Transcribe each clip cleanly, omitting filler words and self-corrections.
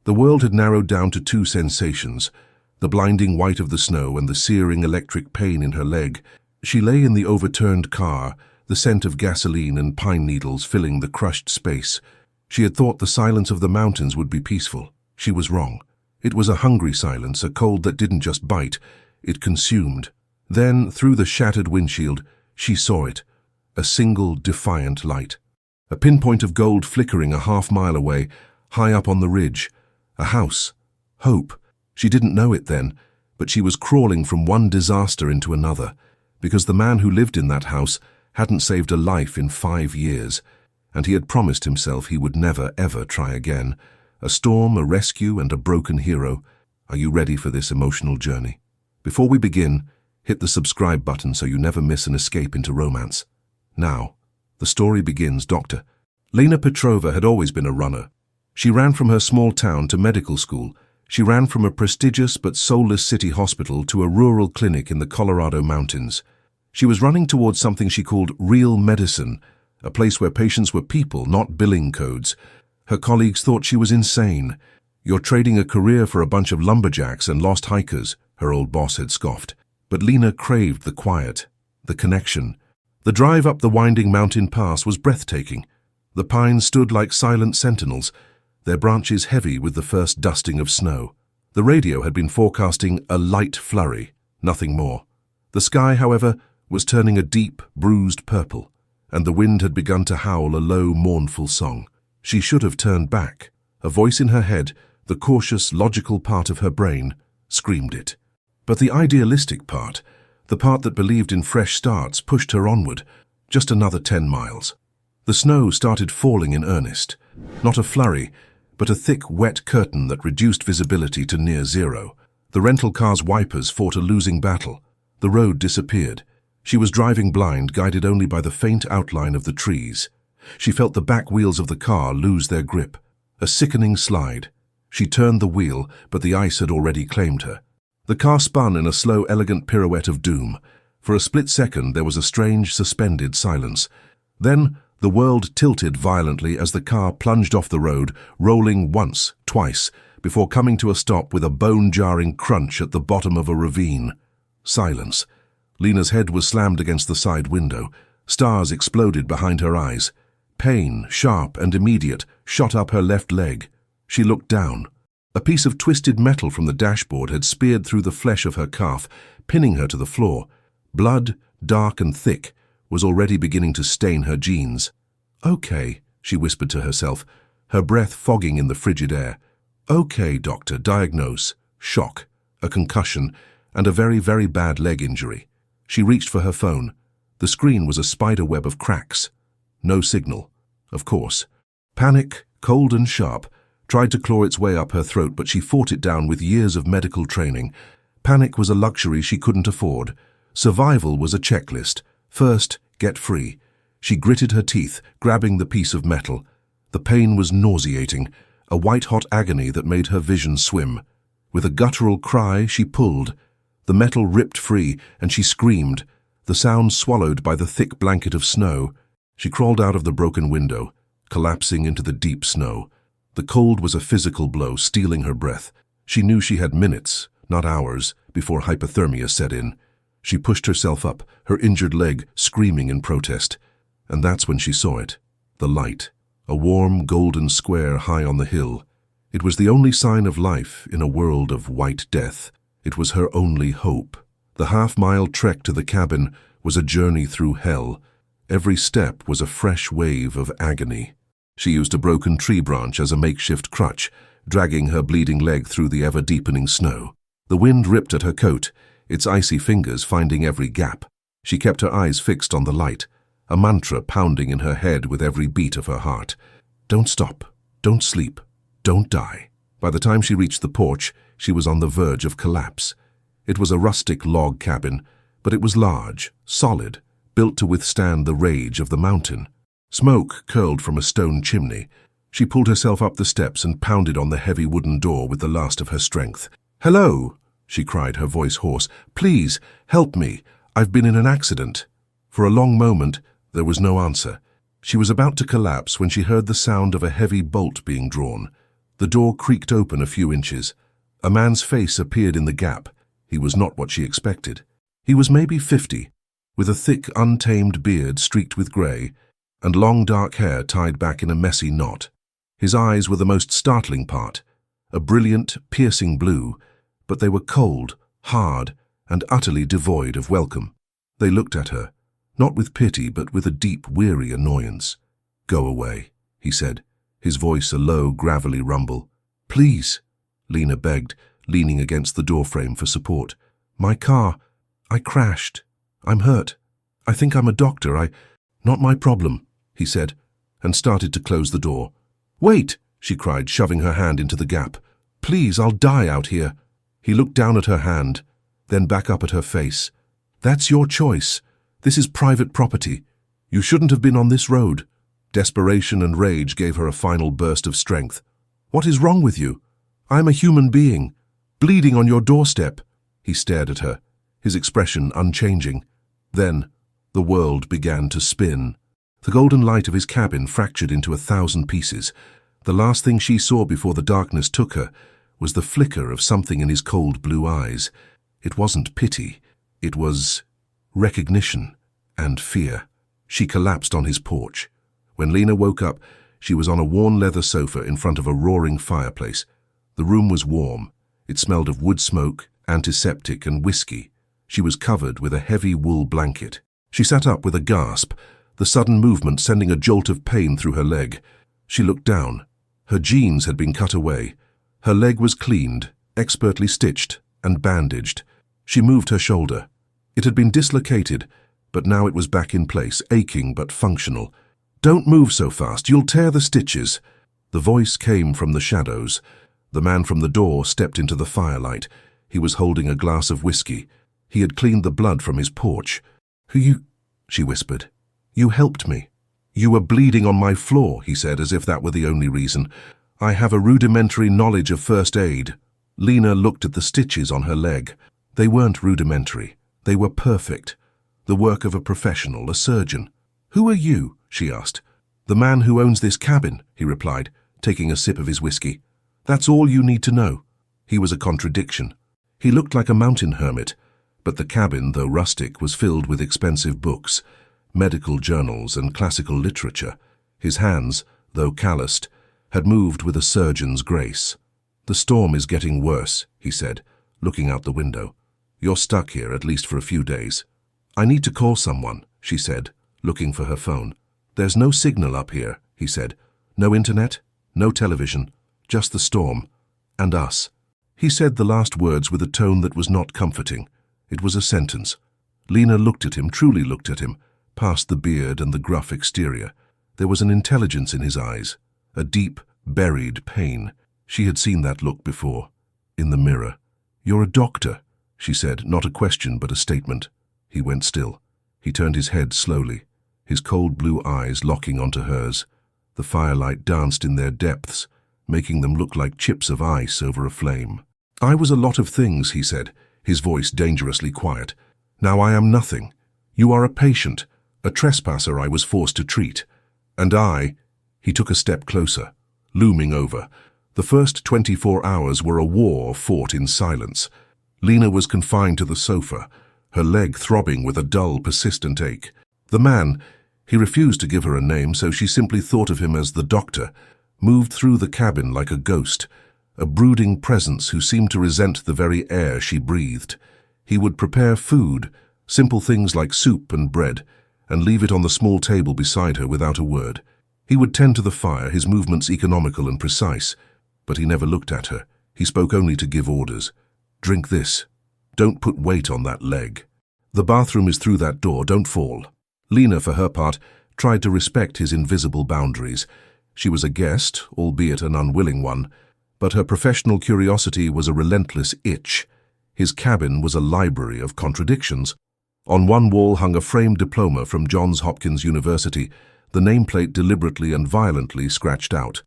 The world had narrowed down to two sensations, the blinding white of the snow and the searing electric pain in her leg. She lay in the overturned car, the scent of gasoline and pine needles filling the crushed space. She had thought the silence of the mountains would be peaceful. She was wrong. It was a hungry silence, a cold that didn't just bite, it consumed. Then, through the shattered windshield, she saw it, a single defiant light. A pinpoint of gold flickering a half-mile away, high up on the ridge. A house. Hope. She didn't know it then, but she was crawling from one disaster into another, because the man who lived in that house hadn't saved a life in 5 years, and he had promised himself he would never, ever try again. A storm, a rescue, and a broken hero. Are you ready for this emotional journey? Before we begin, hit the subscribe button so you never miss an escape into romance. Now, the story begins. Dr. Lena Petrova had always been a runner. She ran from her small town to medical school. She ran from a prestigious but soulless city hospital to a rural clinic in the Colorado mountains. She was running towards something she called real medicine, a place where patients were people, not billing codes. Her colleagues thought she was insane. "You're trading a career for a bunch of lumberjacks and lost hikers," her old boss had scoffed. But Lena craved the quiet, the connection. The drive up the winding mountain pass was breathtaking. The pines stood like silent sentinels, their branches heavy with the first dusting of snow. The radio had been forecasting a light flurry, nothing more. The sky, however, was turning a deep, bruised purple, and the wind had begun to howl a low, mournful song. She should have turned back. A voice in her head, the cautious, logical part of her brain, screamed it. But the idealistic part, the part that believed in fresh starts, pushed her onward, just another 10 miles. The snow started falling in earnest. Not a flurry, but a thick, wet curtain that reduced visibility to near zero. The rental car's wipers fought a losing battle. The road disappeared. She was driving blind, guided only by the faint outline of the trees. She felt the back wheels of the car lose their grip. A sickening slide. She turned the wheel, but the ice had already claimed her. The car spun in a slow, elegant pirouette of doom. For a split second, there was a strange, suspended silence. Then, the world tilted violently as the car plunged off the road, rolling once, twice, before coming to a stop with a bone-jarring crunch at the bottom of a ravine. Silence. Lena's head was slammed against the side window. Stars exploded behind her eyes. Pain, sharp and immediate, shot up her left leg. She looked down. A piece of twisted metal from the dashboard had speared through the flesh of her calf, pinning her to the floor. Blood, dark and thick, was already beginning to stain her jeans. "Okay," she whispered to herself, her breath fogging in the frigid air. "Okay, doctor, diagnose. Shock, a concussion, and a very, very bad leg injury." She reached for her phone. The screen was a spider web of cracks. No signal, of course. Panic, cold and sharp, tried to claw its way up her throat, but she fought it down with years of medical training. Panic was a luxury she couldn't afford. Survival was a checklist. First, get free. She gritted her teeth, grabbing the piece of metal. The pain was nauseating, a white-hot agony that made her vision swim. With a guttural cry, she pulled. The metal ripped free, and she screamed, the sound swallowed by the thick blanket of snow. She crawled out of the broken window, collapsing into the deep snow. The cold was a physical blow, stealing her breath. She knew she had minutes, not hours, before hypothermia set in. She pushed herself up, her injured leg screaming in protest. And that's when she saw it, the light, a warm, golden square high on the hill. It was the only sign of life in a world of white death. It was her only hope. The half-mile trek to the cabin was a journey through hell. Every step was a fresh wave of agony. She used a broken tree branch as a makeshift crutch, dragging her bleeding leg through the ever-deepening snow. The wind ripped at her coat, its icy fingers finding every gap. She kept her eyes fixed on the light, a mantra pounding in her head with every beat of her heart. Don't stop. Don't sleep. Don't die. By the time she reached the porch, she was on the verge of collapse. It was a rustic log cabin, but it was large, solid, built to withstand the rage of the mountain. Smoke curled from a stone chimney. She pulled herself up the steps and pounded on the heavy wooden door with the last of her strength. "Hello," she cried, her voice hoarse. "Please, help me. I've been in an accident." For a long moment, there was no answer. She was about to collapse when she heard the sound of a heavy bolt being drawn. The door creaked open a few inches. A man's face appeared in the gap. He was not what she expected. He was maybe 50, with a thick, untamed beard streaked with grey, and long dark hair tied back in a messy knot. His eyes were the most startling part, a brilliant, piercing blue, but they were cold, hard, and utterly devoid of welcome. They looked at her, not with pity but with a deep, weary annoyance. "Go away," he said, his voice a low, gravelly rumble. "Please," Lena begged, leaning against the doorframe for support. "My car, I crashed. I'm hurt. I think I'm a doctor. Not my problem," he said, and started to close the door. "Wait," she cried, shoving her hand into the gap. "Please, I'll die out here." He looked down at her hand, then back up at her face. "That's your choice. This is private property. You shouldn't have been on this road." Desperation and rage gave her a final burst of strength. "What is wrong with you? I'm a human being, bleeding on your doorstep." He stared at her, his expression unchanging. Then, the world began to spin. The golden light of his cabin fractured into 1,000 pieces. The last thing she saw before the darkness took her was the flicker of something in his cold blue eyes. It wasn't pity. It was recognition and fear. She collapsed on his porch. When Lena woke up, she was on a worn leather sofa in front of a roaring fireplace. The room was warm. It smelled of wood smoke, antiseptic, and whiskey. She was covered with a heavy wool blanket. She sat up with a gasp, the sudden movement sending a jolt of pain through her leg. She looked down. Her jeans had been cut away. Her leg was cleaned, expertly stitched, and bandaged. She moved her shoulder. It had been dislocated, but now it was back in place, aching but functional. "Don't move so fast, you'll tear the stitches." The voice came from the shadows. The man from the door stepped into the firelight. He was holding a glass of whiskey. He had cleaned the blood from his porch. "You," she whispered. "You helped me." "You were bleeding on my floor," he said, as if that were the only reason. "I have a rudimentary knowledge of first aid." Lena looked at the stitches on her leg. They weren't rudimentary. They were perfect. The work of a professional, a surgeon. "Who are you?" she asked. "The man who owns this cabin," he replied, taking a sip of his whiskey. "That's all you need to know." He was a contradiction. He looked like a mountain hermit, but the cabin, though rustic, was filled with expensive books, medical journals, and classical literature. His hands, though calloused, had moved with a surgeon's grace. "The storm is getting worse," he said, looking out the window. "You're stuck here, at least for a few days." "I need to call someone," she said, looking for her phone. "There's no signal up here," he said. "No internet, no television, just the storm. And us." He said the last words with a tone that was not comforting. It was a sentence. Lena looked at him, truly looked at him, past the beard and the gruff exterior. There was an intelligence in his eyes, a deep, buried pain. She had seen that look before, in the mirror. "You're a doctor," she said, not a question but a statement. He went still. He turned his head slowly, his cold blue eyes locking onto hers. The firelight danced in their depths, making them look like chips of ice over a flame. "I was a lot of things," he said, his voice dangerously quiet. "Now I am nothing. You are a patient, a trespasser I was forced to treat. And I—" He took a step closer, looming over. The first 24 hours were a war fought in silence. Lena was confined to the sofa, her leg throbbing with a dull, persistent ache. The man, he refused to give her a name, so she simply thought of him as the doctor, moved through the cabin like a ghost, a brooding presence who seemed to resent the very air she breathed. He would prepare food, simple things like soup and bread, and leave it on the small table beside her without a word. He would tend to the fire, his movements economical and precise, but he never looked at her. He spoke only to give orders. "Drink this. Don't put weight on that leg. The bathroom is through that door, don't fall." Lena, for her part, tried to respect his invisible boundaries. She was a guest, albeit an unwilling one, but her professional curiosity was a relentless itch. His cabin was a library of contradictions. On one wall hung a framed diploma from Johns Hopkins University, the nameplate deliberately and violently scratched out.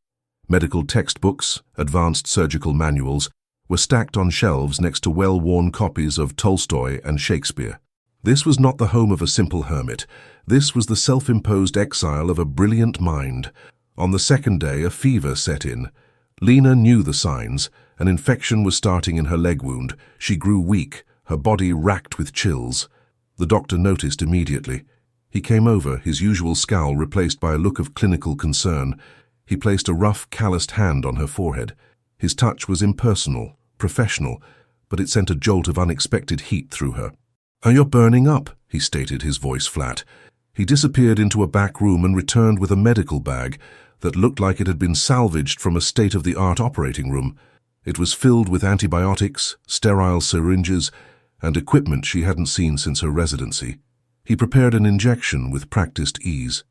Medical textbooks, advanced surgical manuals, were stacked on shelves next to well-worn copies of Tolstoy and Shakespeare. This was not the home of a simple hermit. This was the self-imposed exile of a brilliant mind. On the second day, a fever set in. Lena knew the signs. An infection was starting in her leg wound. She grew weak, her body racked with chills. The doctor noticed immediately. He came over, his usual scowl replaced by a look of clinical concern. He placed a rough, calloused hand on her forehead. His touch was impersonal, professional, but it sent a jolt of unexpected heat through her. "You're burning up," he stated, his voice flat. He disappeared into a back room and returned with a medical bag that looked like it had been salvaged from a state-of-the-art operating room. It was filled with antibiotics, sterile syringes, and equipment she hadn't seen since her residency. He prepared an injection with practiced ease.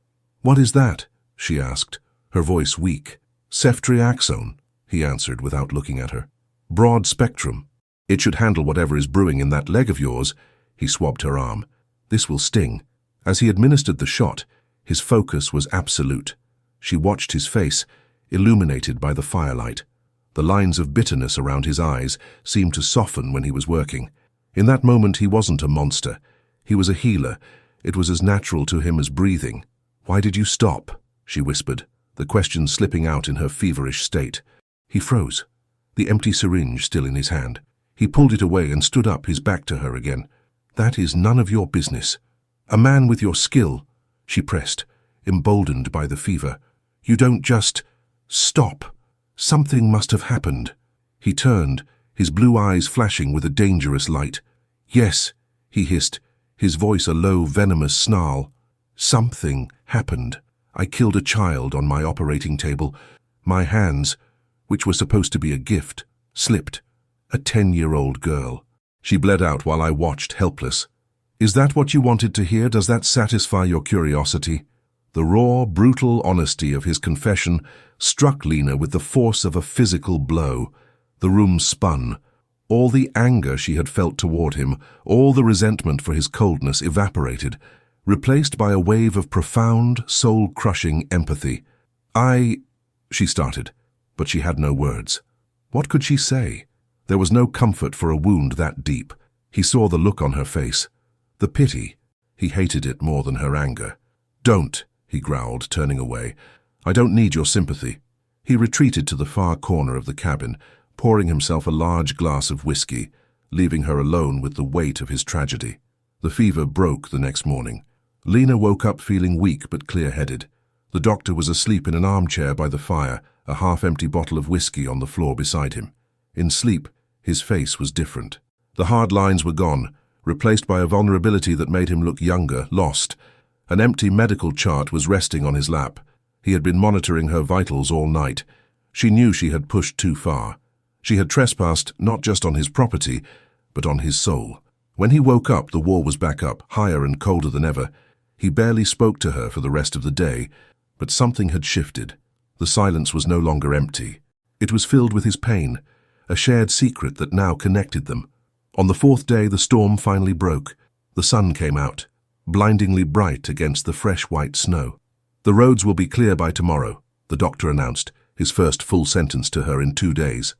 "What is that?" she asked, her voice weak. "Ceftriaxone," he answered without looking at her. "Broad spectrum. It should handle whatever is brewing in that leg of yours." He swabbed her arm. "This will sting." As he administered the shot, his focus was absolute. She watched his face, illuminated by the firelight. The lines of bitterness around his eyes seemed to soften when he was working. In that moment he wasn't a monster. He was a healer. It was as natural to him as breathing. "Why did you stop?" she whispered, the question slipping out in her feverish state. He froze, the empty syringe still in his hand. He pulled it away and stood up, his back to her again. "That is none of your business. A man with your skill," she pressed, emboldened by the fever. "You don't just stop. Something must have happened." He turned, his blue eyes flashing with a dangerous light. "Yes," he hissed, his voice a low, venomous snarl. "Something happened. I killed a child on my operating table. My hands, which were supposed to be a gift, slipped. A 10-year-old girl." She bled out while I watched, helpless. "Is that what you wanted to hear? Does that satisfy your curiosity?" The raw, brutal honesty of his confession struck Lena with the force of a physical blow. The room spun. All the anger she had felt toward him, all the resentment for his coldness evaporated, replaced by a wave of profound, soul-crushing empathy. She started, but she had no words. What could she say? There was no comfort for a wound that deep. He saw the look on her face. The pity. He hated it more than her anger. "Don't," he growled, turning away. "I don't need your sympathy." He retreated to the far corner of the cabin, pouring himself a large glass of whiskey, leaving her alone with the weight of his tragedy. The fever broke the next morning. Lena woke up feeling weak but clear-headed. The doctor was asleep in an armchair by the fire, a half-empty bottle of whiskey on the floor beside him. In sleep, his face was different. The hard lines were gone, replaced by a vulnerability that made him look younger, lost. An empty medical chart was resting on his lap. He had been monitoring her vitals all night. She knew she had pushed too far. She had trespassed not just on his property, but on his soul. When he woke up, the war was back up, higher and colder than ever. He barely spoke to her for the rest of the day, but something had shifted. The silence was no longer empty. It was filled with his pain, a shared secret that now connected them. On the fourth day, the storm finally broke. The sun came out, blindingly bright against the fresh white snow. "The roads will be clear by tomorrow," the doctor announced, his first full sentence to her in 2 days.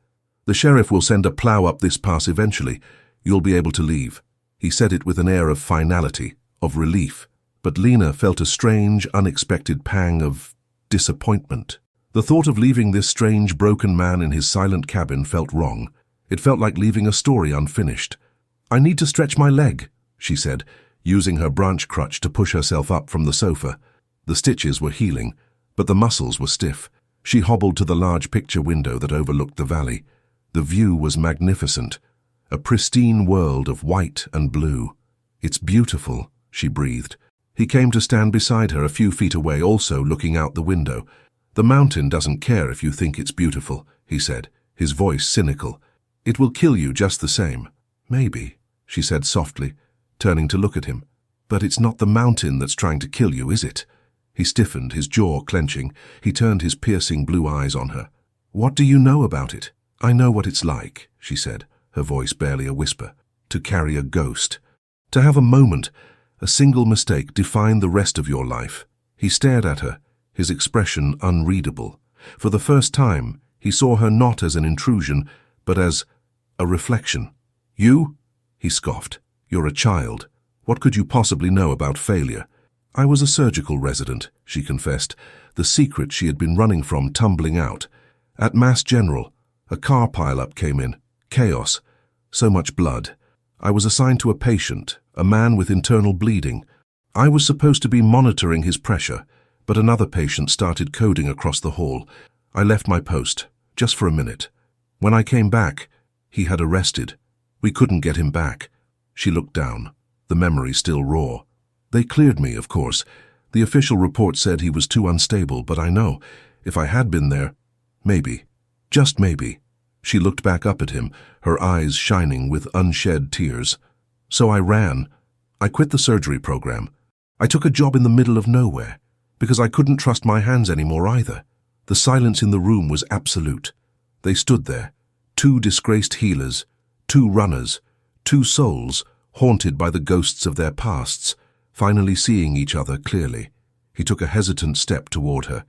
"The sheriff will send a plow up this pass eventually. You'll be able to leave." He said it with an air of finality, of relief, but Lena felt a strange, unexpected pang of disappointment. The thought of leaving this strange, broken man in his silent cabin felt wrong. It felt like leaving a story unfinished. "I need to stretch my leg," she said, using her branch crutch to push herself up from the sofa. The stitches were healing, but the muscles were stiff. She hobbled to the large picture window that overlooked the valley. The view was magnificent, a pristine world of white and blue. "It's beautiful," she breathed. He came to stand beside her a few feet away, also looking out the window. "The mountain doesn't care if you think it's beautiful," he said, his voice cynical. "It will kill you just the same." "Maybe," she said softly, turning to look at him. "But it's not the mountain that's trying to kill you, is it?" He stiffened, his jaw clenching. He turned his piercing blue eyes on her. "What do you know about it?" "I know what it's like," she said, her voice barely a whisper. "To carry a ghost. To have a moment, a single mistake define the rest of your life." He stared at her, his expression unreadable. For the first time, he saw her not as an intrusion, but as a reflection. "You?" he scoffed. "You're a child. What could you possibly know about failure?" "I was a surgical resident," she confessed, the secret she had been running from tumbling out. At Mass General, a car pileup came in. Chaos. So much blood. I was assigned to a patient, a man with internal bleeding. I was supposed to be monitoring his pressure, but another patient started coding across the hall. I left my post, just for a minute. When I came back, he had arrested. We couldn't get him back. She looked down, the memory still raw. They cleared me, of course. The official report said he was too unstable, but I know, if I had been there, maybe, just maybe. She looked back up at him, her eyes shining with unshed tears. So I ran. I quit the surgery program. I took a job in the middle of nowhere, because I couldn't trust my hands anymore either. The silence in the room was absolute. They stood there, two disgraced healers, two runners, two souls haunted by the ghosts of their pasts, finally seeing each other clearly. He took a hesitant step toward her.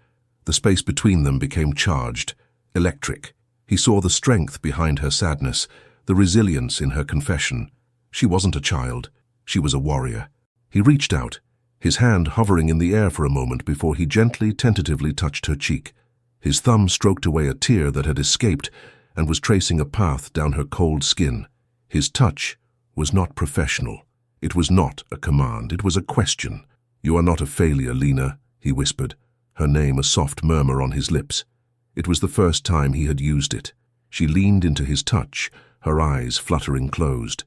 The space between them became charged, electric. He saw the strength behind her sadness, the resilience in her confession. She wasn't a child. She was a warrior. He reached out, his hand hovering in the air for a moment before he gently, tentatively touched her cheek. His thumb stroked away a tear that had escaped and was tracing a path down her cold skin. His touch was not professional. It was not a command. It was a question. "You are not a failure, Lena," he whispered, her name a soft murmur on his lips. It was the first time he had used it. She leaned into his touch, her eyes fluttering closed.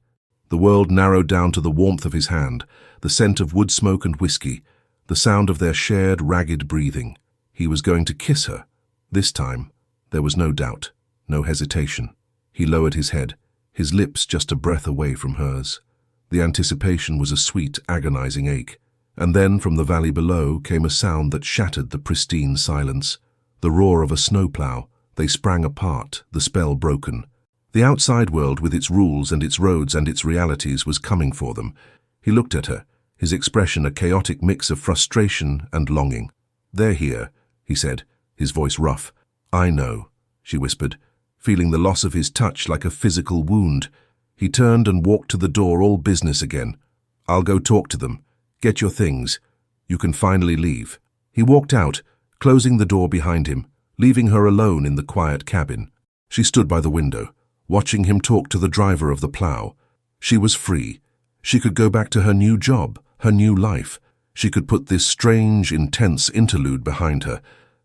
The world narrowed down to the warmth of his hand, the scent of wood smoke and whiskey, the sound of their shared, ragged breathing. He was going to kiss her. This time, there was no doubt, no hesitation. He lowered his head, his lips just a breath away from hers. The anticipation was a sweet, agonizing ache. And then, from the valley below, came a sound that shattered the pristine silence. The roar of a snowplow. They sprang apart, the spell broken. The outside world, with its rules and its roads and its realities, was coming for them. He looked at her, his expression a chaotic mix of frustration and longing. "They're here," he said, his voice rough. "I know," she whispered, feeling the loss of his touch like a physical wound. He turned and walked to the door, all business again. "I'll go talk to them. Get your things. You can finally leave." He walked out, closing the door behind him, leaving her alone in the quiet cabin. She stood by the window, watching him talk to the driver of the plow. She was free. She could go back to her new job, her new life. She could put this strange, intense interlude behind her.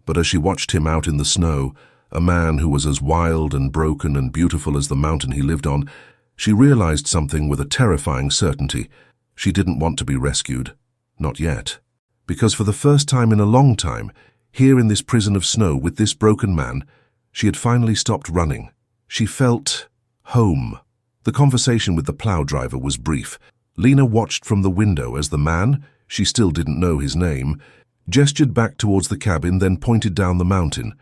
But as she watched him out in the snow, a man who was as wild and broken and beautiful as the mountain he lived on, she realized something with a terrifying certainty. She didn't want to be rescued. Not yet. Because for the first time in a long time, here in this prison of snow with this broken man, she had finally stopped running. She felt home. The conversation with the plow driver was brief. Lena watched from the window as the man, she still didn't know his name, gestured back towards the cabin, then pointed down the mountain.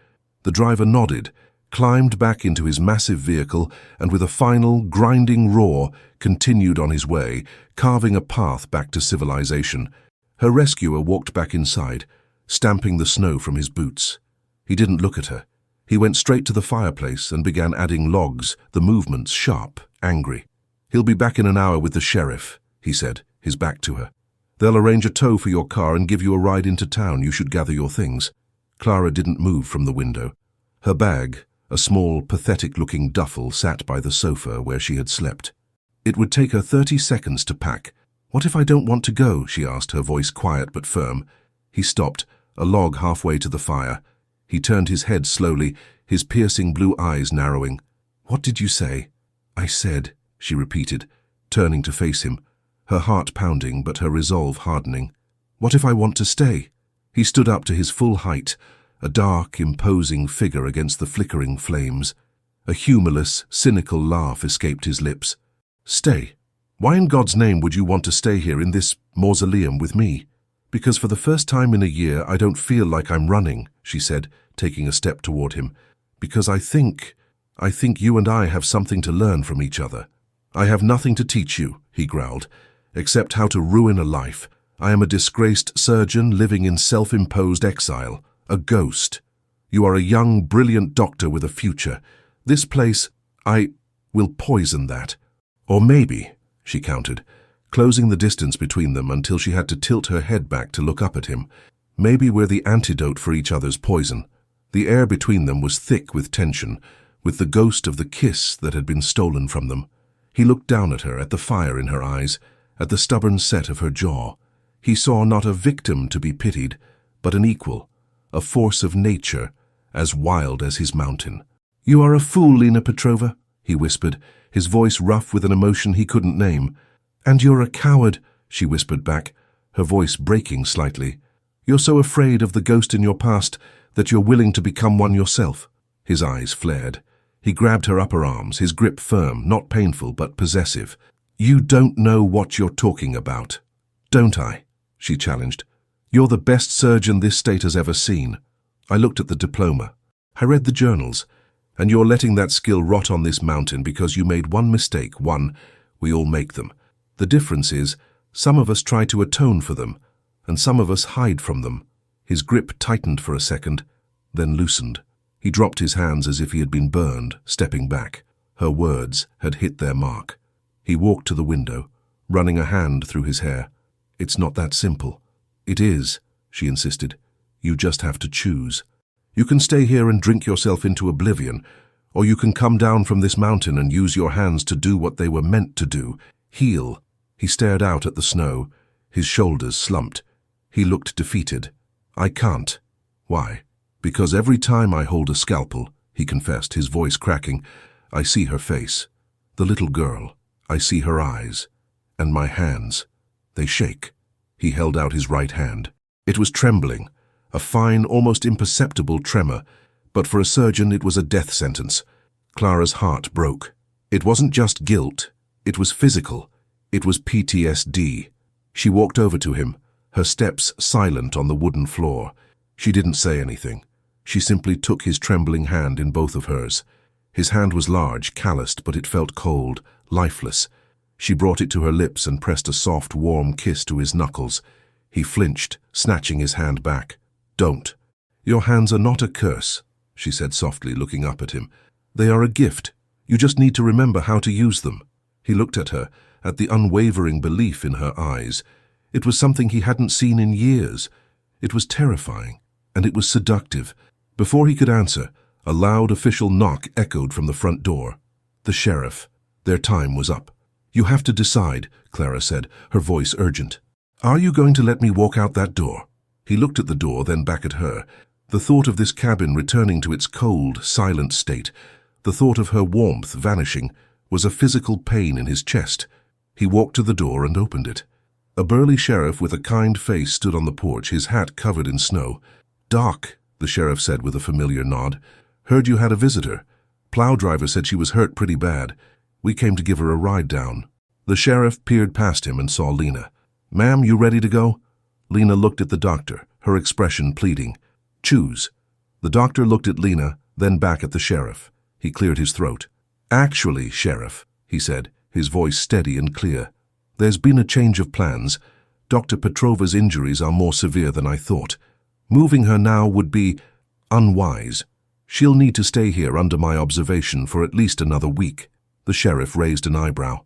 The driver nodded, climbed back into his massive vehicle, and with a final, grinding roar, continued on his way, carving a path back to civilization. Her rescuer walked back inside, stamping the snow from his boots. He didn't look at her. He went straight to the fireplace and began adding logs, the movements sharp, angry. "He'll be back in an hour with the sheriff," he said, his back to her. "They'll arrange a tow for your car and give you a ride into town. You should gather your things." Clara didn't move from the window. Her bag, a small, pathetic-looking duffel, sat by the sofa where she had slept. It would take her 30 seconds to pack. "What if I don't want to go?" she asked, her voice quiet but firm. He stopped, a log halfway to the fire. He turned his head slowly, his piercing blue eyes narrowing. "What did you say?" "I said," she repeated, turning to face him, her heart pounding but her resolve hardening. "What if I want to stay?" He stood up to his full height, a dark, imposing figure against the flickering flames. A humorless, cynical laugh escaped his lips. "Stay? Why in God's name would you want to stay here in this mausoleum with me?" "Because for the first time in a year I don't feel like I'm running," she said, taking a step toward him. "Because I think you and I have something to learn from each other." "I have nothing to teach you," he growled, "except how to ruin a life. I am a disgraced surgeon living in self-imposed exile, a ghost. You are a young, brilliant doctor with a future. This place, I will poison that." "Or maybe," she countered, closing the distance between them until she had to tilt her head back to look up at him, "maybe we're the antidote for each other's poison. The air between them was thick with tension, with the ghost of the kiss that had been stolen from them. He looked down at her, at the fire in her eyes, at the stubborn set of her jaw. He saw not a victim to be pitied, but an equal, a force of nature, as wild as his mountain. "You are a fool, Lena Petrova," he whispered, his voice rough with an emotion he couldn't name. "And you're a coward," she whispered back, her voice breaking slightly. "You're so afraid of the ghost in your past that you're willing to become one yourself." His eyes flared. He grabbed her upper arms, his grip firm, not painful but possessive. "You don't know what you're talking about." "Don't I?" she challenged. "You're the best surgeon this state has ever seen." I looked at the diploma. I read the journals. "And you're letting that skill rot on this mountain because you made one mistake, one. We all make them. The difference is, some of us try to atone for them, and some of us hide from them." His grip tightened for a second, then loosened. He dropped his hands as if he had been burned, stepping back. Her words had hit their mark. He walked to the window, running a hand through his hair. "It's not that simple." "It is," she insisted. "You just have to choose. You can stay here and drink yourself into oblivion, or you can come down from this mountain and use your hands to do what they were meant to do, heal." He stared out at the snow, his shoulders slumped. He looked defeated. "I can't." "Why?" "Because every time I hold a scalpel," he confessed, his voice cracking, "I see her face. The little girl. I see her eyes. And my hands. They shake." He held out his right hand. It was trembling, a fine, almost imperceptible tremor, but for a surgeon it was a death sentence. Clara's heart broke. It wasn't just guilt, it was physical. It was PTSD. She walked over to him, her steps silent on the wooden floor. She didn't say anything. She simply took his trembling hand in both of hers. His hand was large, calloused, but it felt cold, lifeless. She brought it to her lips and pressed a soft, warm kiss to his knuckles. He flinched, snatching his hand back. "Don't." "Your hands are not a curse," she said softly, looking up at him. "They are a gift. You just need to remember how to use them." He looked at her, at the unwavering belief in her eyes. It was something he hadn't seen in years. It was terrifying, and it was seductive. Before he could answer, a loud official knock echoed from the front door. The sheriff. Their time was up. "You have to decide," Clara said, her voice urgent. "Are you going to let me walk out that door?" He looked at the door, then back at her. The thought of this cabin returning to its cold, silent state, the thought of her warmth vanishing, was a physical pain in his chest. He walked to the door and opened it. A burly sheriff with a kind face stood on the porch, his hat covered in snow. "Doc," the sheriff said with a familiar nod. "Heard you had a visitor. Plow driver said she was hurt pretty bad. We came to give her a ride down." The sheriff peered past him and saw Lena. "Ma'am, you ready to go?" Lena looked at the doctor, her expression pleading. "Choose." The doctor looked at Lena, then back at the sheriff. He cleared his throat. "Actually, Sheriff," he said, his voice steady and clear, "there's been a change of plans. Dr. Petrova's injuries are more severe than I thought. Moving her now would be unwise. She'll need to stay here under my observation for at least another week." The sheriff raised an eyebrow.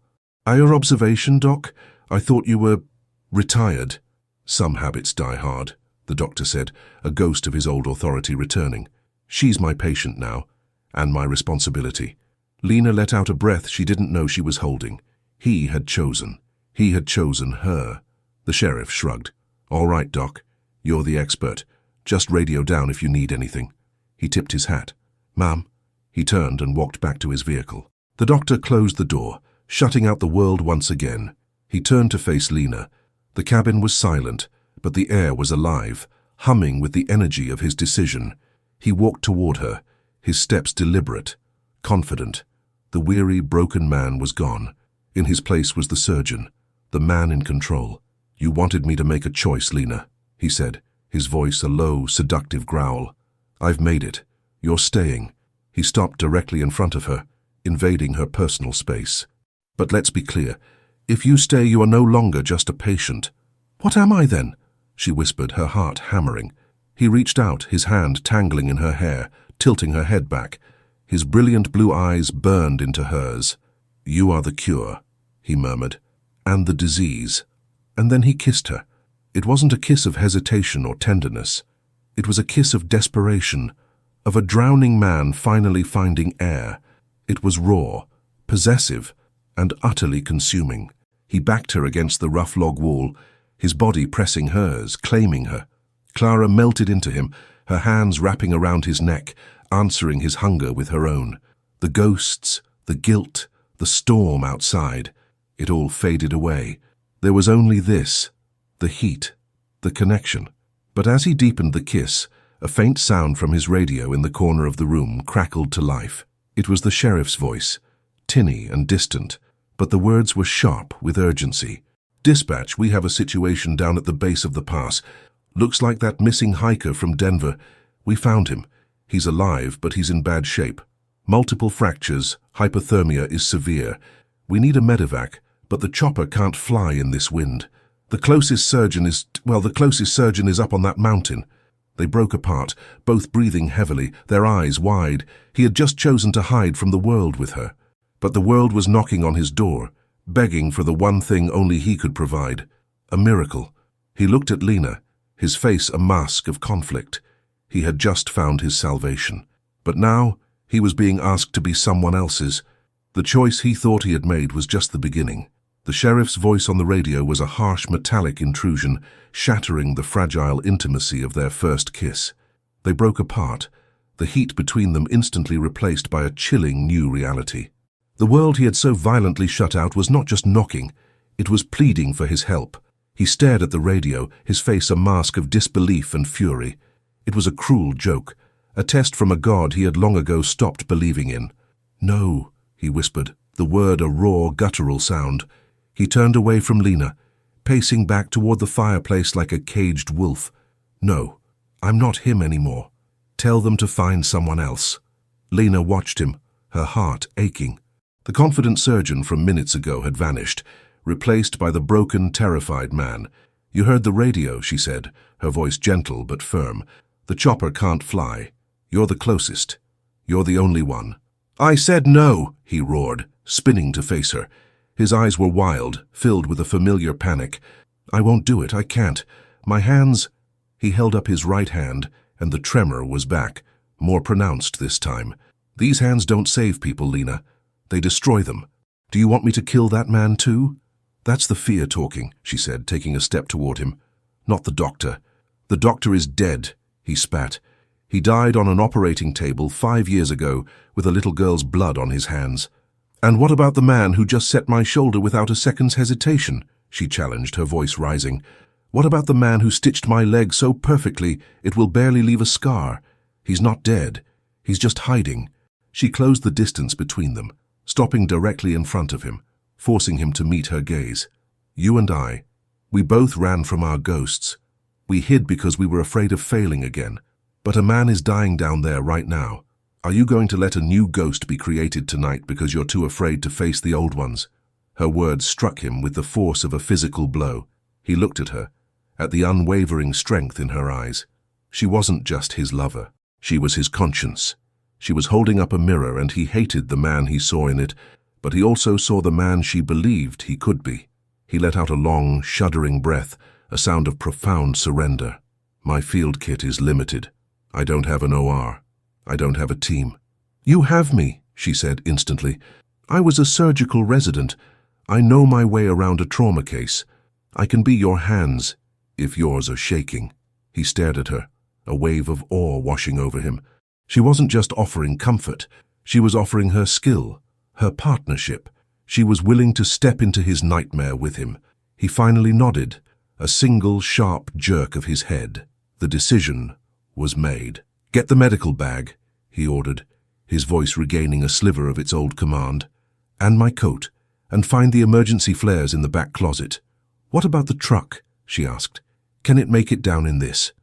"Your observation, Doc? I thought you were retired." "Some habits die hard," the doctor said, a ghost of his old authority returning. "She's my patient now, and my responsibility." Lena let out a breath she didn't know she was holding. He had chosen. He had chosen her. The sheriff shrugged. "All right, Doc. You're the expert. Just radio down if you need anything." He tipped his hat. "Ma'am." He turned and walked back to his vehicle. The doctor closed the door, shutting out the world once again. He turned to face Lena. The cabin was silent, but the air was alive, humming with the energy of his decision. He walked toward her, his steps deliberate, confident. The weary, broken man was gone. In his place was the surgeon, the man in control. "You wanted me to make a choice, Lena," he said, his voice a low, seductive growl. "I've made it. You're staying." He stopped directly in front of her, invading her personal space. "But let's be clear. If you stay, you are no longer just a patient." "What am I then?" she whispered, her heart hammering. He reached out, his hand tangling in her hair, tilting her head back. His brilliant blue eyes burned into hers. "You are the cure," he murmured, "and the disease." And then he kissed her. It wasn't a kiss of hesitation or tenderness. It was a kiss of desperation, of a drowning man finally finding air. It was raw, possessive, and utterly consuming. He backed her against the rough log wall, his body pressing hers, claiming her. Clara melted into him, her hands wrapping around his neck, answering his hunger with her own. The ghosts, the guilt, the storm outside, it all faded away. There was only this, the heat, the connection. But as he deepened the kiss, a faint sound from his radio in the corner of the room crackled to life. It was the sheriff's voice, tinny and distant, but the words were sharp with urgency. "Dispatch, we have a situation down at the base of the pass. Looks like that missing hiker from Denver. We found him. He's alive, but he's in bad shape. Multiple fractures, hypothermia is severe. We need a medevac, but the chopper can't fly in this wind. The closest surgeon is up on that mountain." They broke apart, both breathing heavily, their eyes wide. He had just chosen to hide from the world with her. But the world was knocking on his door, begging for the one thing only he could provide, a miracle. He looked at Lena, his face a mask of conflict. He had just found his salvation. But now he was being asked to be someone else's. The choice he thought he had made was just the beginning. The sheriff's voice on the radio was a harsh metallic intrusion, shattering the fragile intimacy of their first kiss. They broke apart, the heat between them instantly replaced by a chilling new reality. The world he had so violently shut out was not just knocking, it was pleading for his help. He stared at the radio, his face a mask of disbelief and fury. It was a cruel joke, a test from a god he had long ago stopped believing in. "No," he whispered, the word a raw, guttural sound. He turned away from Lena, pacing back toward the fireplace like a caged wolf. "No, I'm not him anymore. Tell them to find someone else." Lena watched him, her heart aching. The confident surgeon from minutes ago had vanished, replaced by the broken, terrified man. "You heard the radio," she said, her voice gentle but firm. "The chopper can't fly. You're the closest. You're the only one." "I said no," he roared, spinning to face her. His eyes were wild, filled with a familiar panic. "I won't do it, I can't. My hands—" He held up his right hand, and the tremor was back, more pronounced this time. "These hands don't save people, Lena. They destroy them. Do you want me to kill that man too?" "That's the fear talking," she said, taking a step toward him. "Not the doctor. The doctor is dead," he spat. "He died on an operating table 5 years ago with a little girl's blood on his hands." "And what about the man who just set my shoulder without a second's hesitation?" she challenged, her voice rising. "What about the man who stitched my leg so perfectly it will barely leave a scar? He's not dead. He's just hiding." She closed the distance between them, stopping directly in front of him, forcing him to meet her gaze. "You and I, we both ran from our ghosts. We hid because we were afraid of failing again. But a man is dying down there right now. Are you going to let a new ghost be created tonight because you're too afraid to face the old ones?" Her words struck him with the force of a physical blow. He looked at her, at the unwavering strength in her eyes. She wasn't just his lover. She was his conscience. She was holding up a mirror, and he hated the man he saw in it, but he also saw the man she believed he could be. He let out a long, shuddering breath, a sound of profound surrender. "My field kit is limited. I don't have an OR. I don't have a team." "You have me," she said instantly. "I was a surgical resident. I know my way around a trauma case. I can be your hands, if yours are shaking." He stared at her, a wave of awe washing over him. She wasn't just offering comfort. She was offering her skill, her partnership. She was willing to step into his nightmare with him. He finally nodded, a single sharp jerk of his head. The decision was made. "Get the medical bag," he ordered, his voice regaining a sliver of its old command. "And my coat, and find the emergency flares in the back closet." "What about the truck?" she asked. "Can it make it down in this?"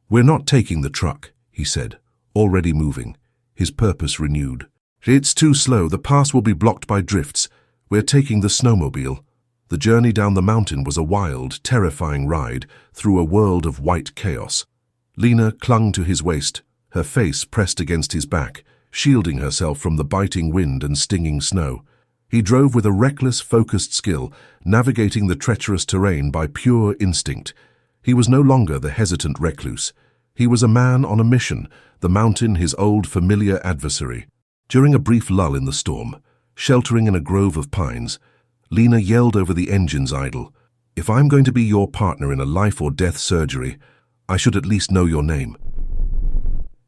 "We're not taking the truck," he said, already moving, his purpose renewed. "It's too slow. The pass will be blocked by drifts. We're taking the snowmobile." The journey down the mountain was a wild, terrifying ride through a world of white chaos. Lena clung to his waist, her face pressed against his back, shielding herself from the biting wind and stinging snow. He drove with a reckless, focused skill, navigating the treacherous terrain by pure instinct. He was no longer the hesitant recluse. He was a man on a mission, the mountain his old familiar adversary. During a brief lull in the storm, sheltering in a grove of pines, Lena yelled over the engine's idle, "If I'm going to be your partner in a life-or-death surgery, I should at least know your name."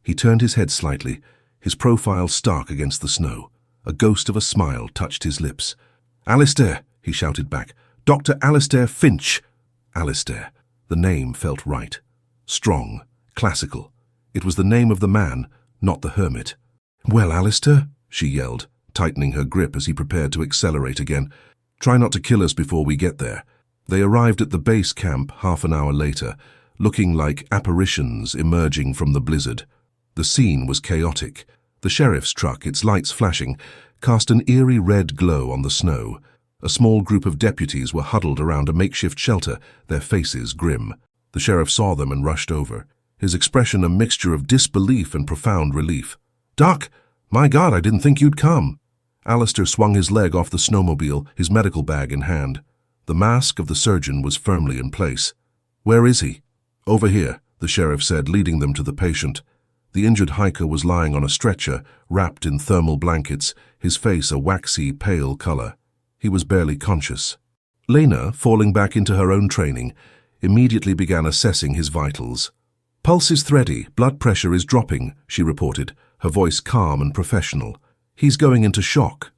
He turned his head slightly, his profile stark against the snow. A ghost of a smile touched his lips. "Alistair," he shouted back. "Dr. Alistair Finch." Alistair. The name felt right. Strong. Classical. It was the name of the man, not the hermit. "Well, Alistair," she yelled, tightening her grip as he prepared to accelerate again. "Try not to kill us before we get there." They arrived at the base camp half an hour later, looking like apparitions emerging from the blizzard. The scene was chaotic. The sheriff's truck, its lights flashing, cast an eerie red glow on the snow. A small group of deputies were huddled around a makeshift shelter, their faces grim. The sheriff saw them and rushed over, his expression a mixture of disbelief and profound relief. "Doc, my God, I didn't think you'd come." Alistair swung his leg off the snowmobile, his medical bag in hand. The mask of the surgeon was firmly in place. "Where is he?" "Over here," the sheriff said, leading them to the patient. The injured hiker was lying on a stretcher, wrapped in thermal blankets, his face a waxy, pale color. He was barely conscious. Lena, falling back into her own training, immediately began assessing his vitals. "Pulse is thready, blood pressure is dropping," she reported, her voice calm and professional. "He's going into shock."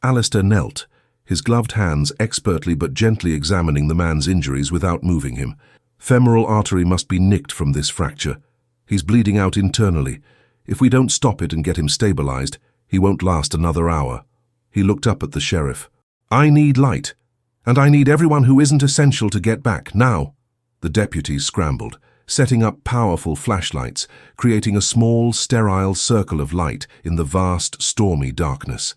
Alistair knelt, his gloved hands expertly but gently examining the man's injuries without moving him. "Femoral artery must be nicked from this fracture. He's bleeding out internally. If we don't stop it and get him stabilized, he won't last another hour." He looked up at the sheriff. "I need light, and I need everyone who isn't essential to get back, now." The deputies scrambled, setting up powerful flashlights, creating a small, sterile circle of light in the vast, stormy darkness.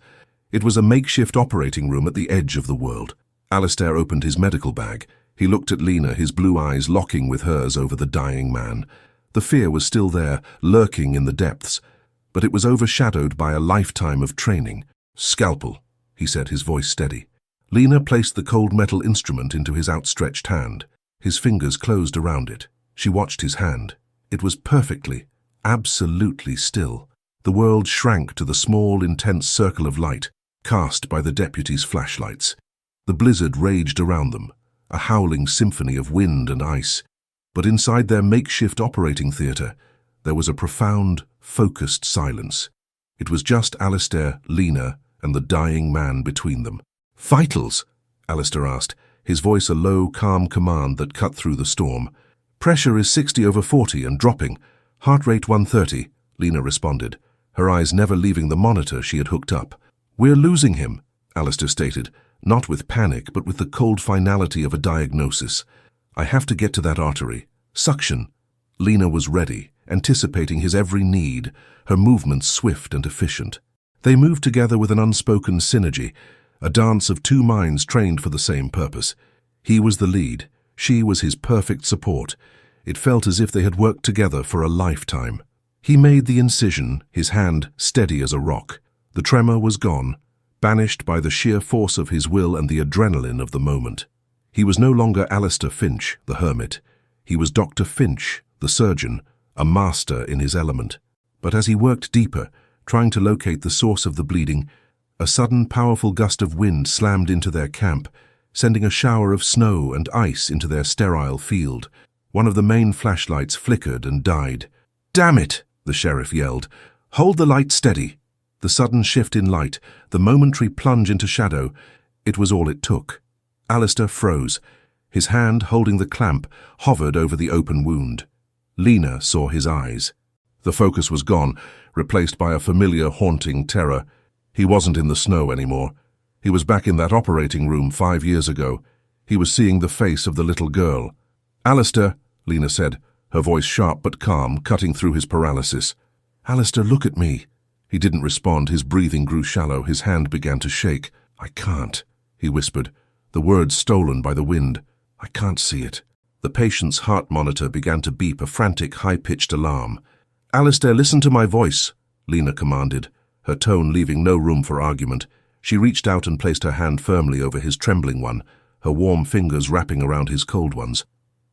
It was a makeshift operating room at the edge of the world. Alistair opened his medical bag. He looked at Lena, his blue eyes locking with hers over the dying man. The fear was still there, lurking in the depths, but it was overshadowed by a lifetime of training. "Scalpel," he said, his voice steady. Lena placed the cold metal instrument into his outstretched hand. His fingers closed around it. She watched his hand. It was perfectly, absolutely still. The world shrank to the small, intense circle of light cast by the deputies' flashlights. The blizzard raged around them, a howling symphony of wind and ice. But inside their makeshift operating theater, there was a profound, focused silence. It was just Alistair, Lena, and the dying man between them. "Vitals?" Alistair asked, his voice a low, calm command that cut through the storm. "Pressure is 60/40 and dropping. Heart rate 130, Lena responded, her eyes never leaving the monitor she had hooked up. "We're losing him," Alistair stated, not with panic but with the cold finality of a diagnosis. "I have to get to that artery. Suction." Lena was ready, anticipating his every need, her movements swift and efficient. They moved together with an unspoken synergy, a dance of two minds trained for the same purpose. He was the lead. She was his perfect support. It felt as if they had worked together for a lifetime. He made the incision, his hand steady as a rock. The tremor was gone, banished by the sheer force of his will and the adrenaline of the moment. He was no longer Alistair Finch, the hermit. He was Dr. Finch, the surgeon, a master in his element. But as he worked deeper, trying to locate the source of the bleeding, a sudden powerful gust of wind slammed into their camp, sending a shower of snow and ice into their sterile field. One of the main flashlights flickered and died. "Damn it!" the sheriff yelled. "Hold the light steady." The sudden shift in light, the momentary plunge into shadow, it was all it took. Alistair froze. His hand, holding the clamp, hovered over the open wound. Lena saw his eyes. The focus was gone, replaced by a familiar, haunting terror. He wasn't in the snow anymore. He was back in that operating room 5 years ago. He was seeing the face of the little girl. "Alistair," Lena said, her voice sharp but calm, cutting through his paralysis. "Alistair, look at me." He didn't respond. His breathing grew shallow. His hand began to shake. "I can't," he whispered, the words stolen by the wind. "I can't see it." The patient's heart monitor began to beep a frantic, high-pitched alarm. "Alistair, listen to my voice," Lena commanded, her tone leaving no room for argument. She reached out and placed her hand firmly over his trembling one, her warm fingers wrapping around his cold ones.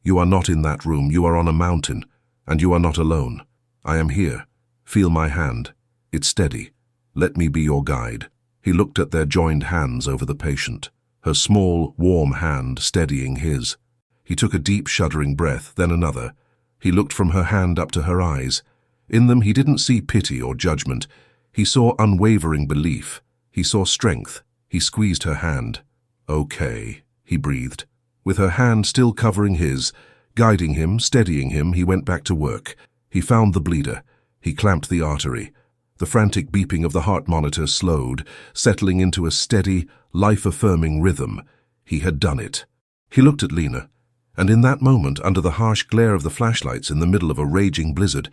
"You are not in that room. You are on a mountain. And you are not alone. I am here. Feel my hand. It's steady. Let me be your guide. He looked at their joined hands over the patient, her small, warm hand steadying his. He took a deep, shuddering breath, then another. He looked from her hand up to her eyes. In them he didn't see pity or judgment. He saw unwavering belief. He saw strength. He squeezed her hand. "Okay," he breathed. With her hand still covering his, guiding him, steadying him, he went back to work. He found the bleeder. He clamped the artery. The frantic beeping of the heart monitor slowed, settling into a steady, life-affirming rhythm. He had done it. He looked at Lena, and in that moment, under the harsh glare of the flashlights in the middle of a raging blizzard,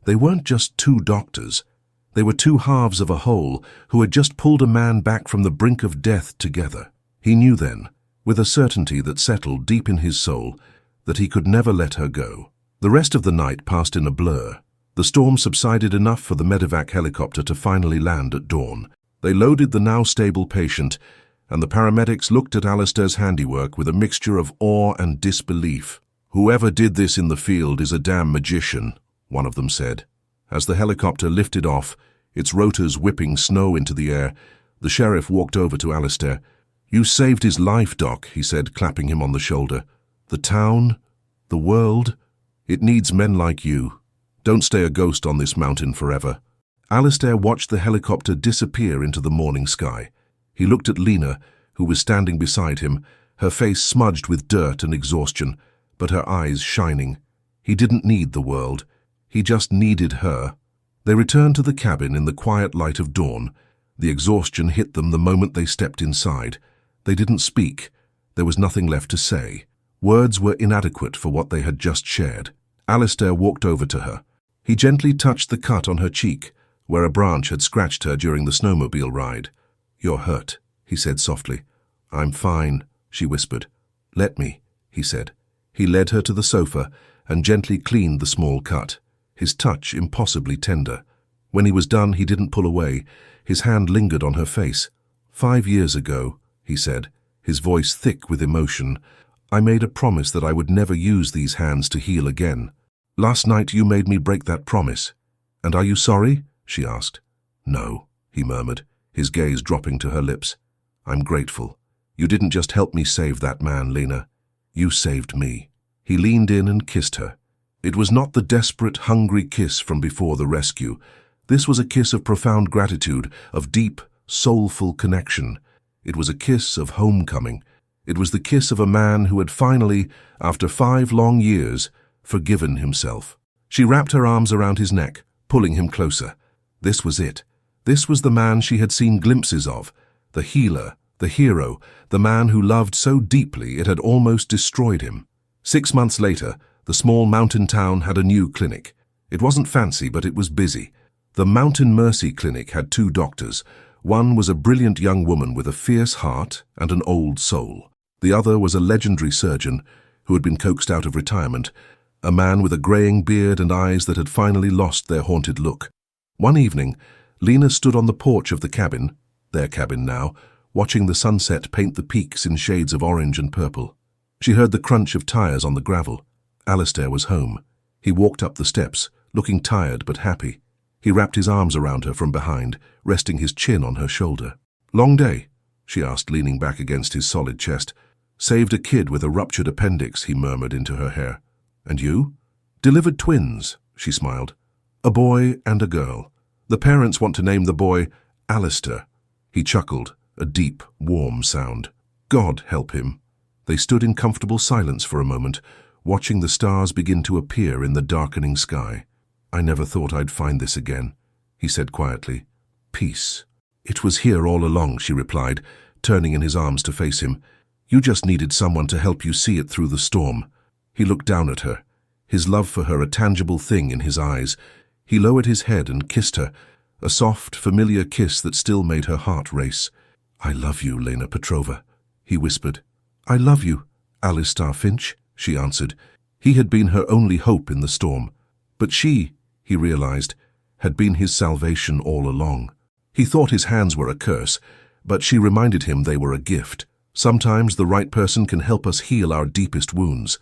they weren't just two doctors. They were two halves of a whole who had just pulled a man back from the brink of death together. He knew then, with a certainty that settled deep in his soul, that he could never let her go. The rest of the night passed in a blur. The storm subsided enough for the medevac helicopter to finally land at dawn. They loaded the now stable patient, and the paramedics looked at Alistair's handiwork with a mixture of awe and disbelief. "Whoever did this in the field is a damn magician," one of them said. As the helicopter lifted off, its rotors whipping snow into the air, the sheriff walked over to Alistair. "You saved his life, Doc," he said, clapping him on the shoulder. "The town, the world, it needs men like you. Don't stay a ghost on this mountain forever." Alistair watched the helicopter disappear into the morning sky. He looked at Lena, who was standing beside him, her face smudged with dirt and exhaustion, but her eyes shining. He didn't need the world. He just needed her. They returned to the cabin in the quiet light of dawn. The exhaustion hit them the moment they stepped inside. They didn't speak. There was nothing left to say. Words were inadequate for what they had just shared. Alistair walked over to her. He gently touched the cut on her cheek, where a branch had scratched her during the snowmobile ride. "You're hurt," he said softly. "I'm fine," she whispered. "Let me," he said. He led her to the sofa and gently cleaned the small cut, his touch impossibly tender. When he was done, he didn't pull away. His hand lingered on her face. "5 years ago," he said, his voice thick with emotion, "I made a promise that I would never use these hands to heal again. Last night you made me break that promise. And are you sorry?" she asked. "No," he murmured, his gaze dropping to her lips. "I'm grateful. You didn't just help me save that man, Lena. You saved me." He leaned in and kissed her. It was not the desperate, hungry kiss from before the rescue. This was a kiss of profound gratitude, of deep, soulful connection. It was a kiss of homecoming. It was the kiss of a man who had finally, after 5 long years, forgiven himself. She wrapped her arms around his neck, pulling him closer. This was it. This was the man she had seen glimpses of, the healer, the hero, the man who loved so deeply it had almost destroyed him. 6 months later, the small mountain town had a new clinic. It wasn't fancy, but it was busy. The Mountain Mercy Clinic had 2 doctors. One was a brilliant young woman with a fierce heart and an old soul. The other was a legendary surgeon who had been coaxed out of retirement, a man with a graying beard and eyes that had finally lost their haunted look. One evening, Lena stood on the porch of the cabin, their cabin now, watching the sunset paint the peaks in shades of orange and purple. She heard the crunch of tires on the gravel. Alistair was home. He walked up the steps, looking tired but happy. He wrapped his arms around her from behind, resting his chin on her shoulder. "Long day?" she asked, leaning back against his solid chest. "Saved a kid with a ruptured appendix," he murmured into her hair. "And you?" "Delivered twins," she smiled. "A boy and a girl. The parents want to name the boy Alistair." He chuckled, a deep, warm sound. "God help him." They stood in comfortable silence for a moment, watching the stars begin to appear in the darkening sky. "I never thought I'd find this again," he said quietly. "Peace." "It was here all along," she replied, turning in his arms to face him. "You just needed someone to help you see it through the storm." He looked down at her, his love for her a tangible thing in his eyes. He lowered his head and kissed her, a soft, familiar kiss that still made her heart race. "I love you, Lena Petrova," he whispered. "I love you, Alistair Finch," she answered. He had been her only hope in the storm. But she, he realized, had been his salvation all along. He thought his hands were a curse, but she reminded him they were a gift. Sometimes the right person can help us heal our deepest wounds.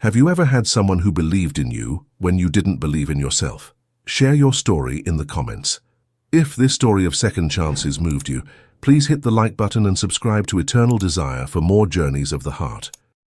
Have you ever had someone who believed in you when you didn't believe in yourself? Share your story in the comments. If this story of second chances moved you, please hit the like button and subscribe to Eternal Desire for more journeys of the heart.